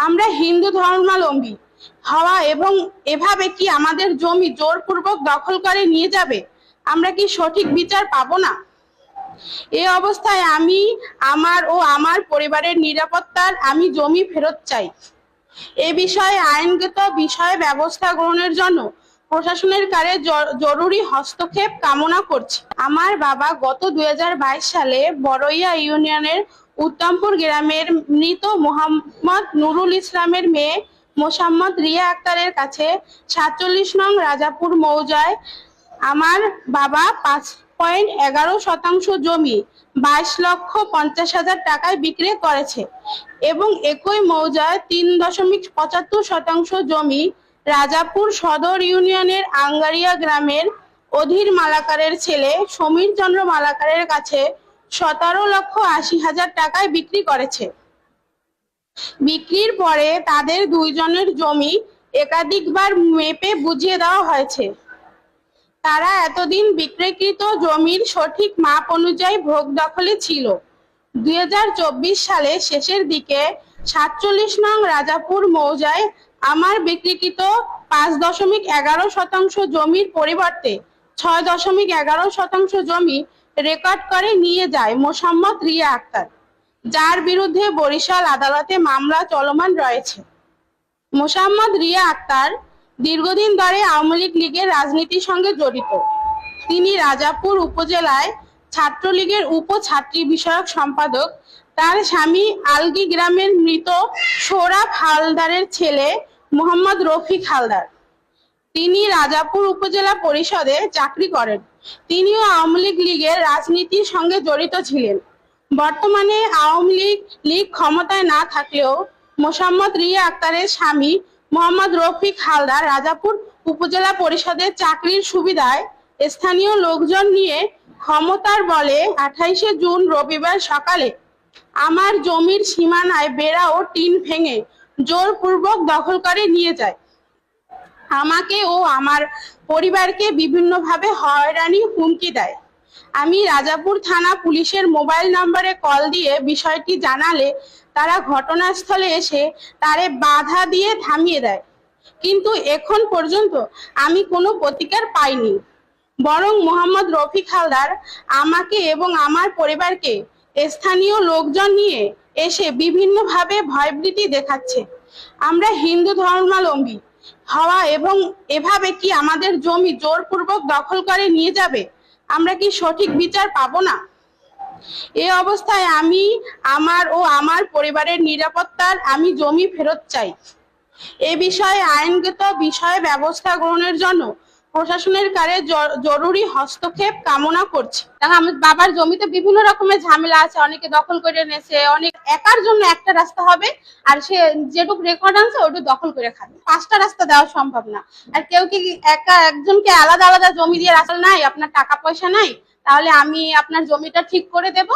আমরা হিন্দু ধর্মাবলম্বী হওয়া এবং এভাবে কি আমাদের জমি জোরপূর্বক দখল করে নিয়ে যাবে? আমরা কি সঠিক বিচার পাবো না? এই অবস্থায় আমি আমার পরিবারের নিরাপত্তার আমি জমি ফেরত চাই। এ বিষয়ে আইনগত বিষয়ে ব্যবস্থা গ্রহণের জন্য প্রশাসনের কাছে জরুরি হস্তক্ষেপ কামনা করছি। আমার বাবা গত 2022 সালে বড়ইয়া ইউনিয়নের উত্তমপুর গ্রামের মৃত মোহাম্মদ নুরুল ইসলামের মেয়ে মোসাম্মদ রিয়া আক্তারের কাছে 47 নং রাজাপুর মৌজায় আমার বাবা 5.11% জমি 22,50,000 টাকায় বিক্রি করেছে এবং একই মৌজায় 3.75% জমি রাজাপুর সদর ইউনিয়নের আঙ্গারিয়া গ্রামের অধীর মালাকারের ছেলে সমীর চন্দ্র মালাকারের কাছে 17,80,000 টাকায় বিক্রি করেছে। বিক্রির পরে তাদের দুইজনের জমি একাধিকবার মেপে বুঝিয়ে দেওয়া হয়েছে। তারা এতদিন বিক্রয়কৃত জমির সঠিক মাপ অনুযায়ী ভোগ দখলে ছিল। 2024 সালে শেষের দিকে 47 নং রাজাপুর মৌজায় আমার বিক্রিকৃত 5.11% জমির পরিবর্তে 6.11% জমি রেকর্ড করে নিয়ে যায় মোসাম্মদ রিয়া আক্তার, যার বিরুদ্ধে বরিশাল আদালতে মামলা চলমান রয়েছে। মোসাম্মদ রিয়া আক্তার দীর্ঘদিন ধরে আওয়ামী লীগের রাজনীতির সঙ্গে জড়িত। তিনি রাজাপুর উপজেলায় ছাত্রলীগের উপ-ছাত্রী বিষয়ক সম্পাদক। তার স্বামী আলগি গ্রামের মৃত সোহরাব হালদারের ছেলে মোহাম্মদ রফিক হালদার। তিনি রাজাপুর উপজেলা পরিষদে চাকরি করেন। তিনিও আওয়ামী লীগের রাজনীতির সঙ্গে জড়িত ছিলেন। বর্তমানে আওয়ামী লীগ ক্ষমতায় না থাকলেও মোসাম্মদ রিয়া আক্তারের স্বামী মোহাম্মদ রফিক হালদার রাজাপুর উপজেলা পরিষদের চাকরির সুবিধায় স্থানীয় লোকজন নিয়ে ক্ষমতার বলে 28 জুন রবিবার সকালে আমার জমির সীমানায় বেড়া ও টিন ভেঙে জোরপূর্বক দখল করে নিয়ে যায়। আমাকে ও আমার পরিবারকে বিভিন্নভাবে হয়রানি হুমকি দেয়। আমি রাজাপুর থানা পুলিশের মোবাইল নম্বরে কল দিয়ে বিষয়টি জানালে তারা ঘটনাস্থলে এসে তারে বাধা দিয়ে থামিয়ে দেয়, কিন্তু এখন পর্যন্ত আমি কোনো প্রতিকার পাইনি। বরং মোহাম্মদ রফিক হালদার আমাকে এবং আমার পরিবারকে স্থানীয় লোকজন নিয়ে এসে বিভিন্নভাবে ভয়ভীতি দেখাচ্ছে। আমরা হিন্দু ধর্মাবলম্বী হওয়া এবং এভাবে কি আমাদের জমি জোরপূর্বক দখল করে নিয়ে যাবে? আমরা কি সঠিক বিচার পাবো না? এই অবস্থায় আমি আমার পরিবারের নিরাপত্তার আমি জমি ফেরত চাই। এ বিষয়ে আইনগত বিষয়ে ব্যবস্থা গ্রহণের জন্য প্রশাসনের কাছে জরুরি হস্তক্ষেপ কামনা করছি। আমার বাবার জমিতে বিভিন্ন রকমের ঝামেলা আছে, অনেকে দখল করে নেছে, অনেক একার জন্য একটা রাস্তা হবে আর সে যেটুকু রেকর্ড আনছে ওটুকু দখল করে খাবে। 5টা রাস্তা দেওয়া সম্ভব না। আর কেউ কি একজনকে আলাদা আলাদা জমি দিয়ে রাস্তা নাই, আপনার টাকা পয়সা নাই, তাহলে আমি আপনার জমিটা ঠিক করে দেব।